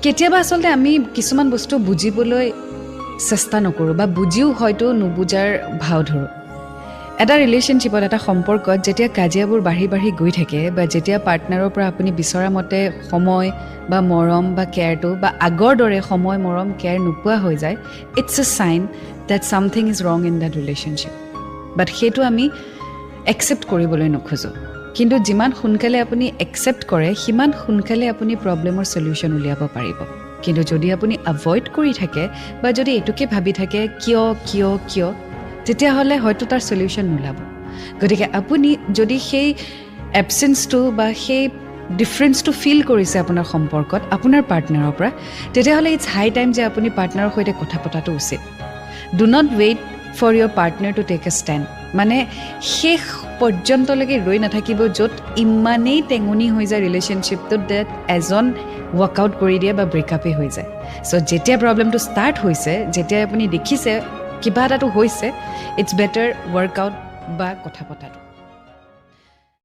কেতিয়াবা আচলতে আমি কিছুমান বস্তু বুজিবলৈ চেষ্টা নকৰোঁ বা বুজিও হয়তো নুবুজাৰ ভাও ধৰোঁ এটা ৰিলেশ্যনশ্বিপত এটা সম্পৰ্কত যেতিয়া কাজিয়াবোৰ বাঢ়ি বাঢ়ি গৈ থাকে বা যেতিয়া পাৰ্টনাৰৰ পৰা আপুনি বিচৰা মতে সময় বা মৰম বা কেয়াৰটো বা আগৰ দৰে সময় মৰম কেয়াৰ নোপোৱা হৈ যায় it's a sign that something is wrong in that relationship but সেইটো আমি একচেপ্ট কৰিবলৈ নোখোজোঁ কিন্তু যিমান সোনকালে আপুনি একচেপ্ট কৰে সিমান সোনকালে আপুনি প্ৰব্লেমৰ চলিউশ্যন উলিয়াব পাৰিব কিন্তু যদি আপুনি এভইড কৰি থাকে বা যদি এইটোকে ভাবি থাকে কিয় তেতিয়াহ'লে হয়তো তাৰ চলিউশ্যন নোলাব গতিকে আপুনি যদি সেই এবচেঞ্চটো বা সেই ডিফাৰেঞ্চটো ফিল কৰিছে আপোনাৰ সম্পৰ্কত আপোনাৰ পাৰ্টনাৰৰ পৰা তেতিয়াহ'লে ইটছ হাই টাইম যে আপুনি পাৰ্টনাৰৰ সৈতে কথা পতাটো উচিত do not wait for your partner to take a stand মানে শেষ পৰ্যন্তলৈকে ৰৈ নাথাকিব য'ত ইমানেই টেঙনি হৈ যায় ৰিলেশ্যনশ্বিপটোত ডেট এজন ৱৰ্কআউট কৰি দিয়ে বা ব্ৰেকআপেই হৈ যায় চ' যেতিয়া প্ৰব্লেমটো ষ্টাৰ্ট হৈছে যেতিয়া আপুনি দেখিছে কিবা এটাটো হৈছে ইটছ বেটাৰ ৱৰ্কআউট বা কথা পতাটো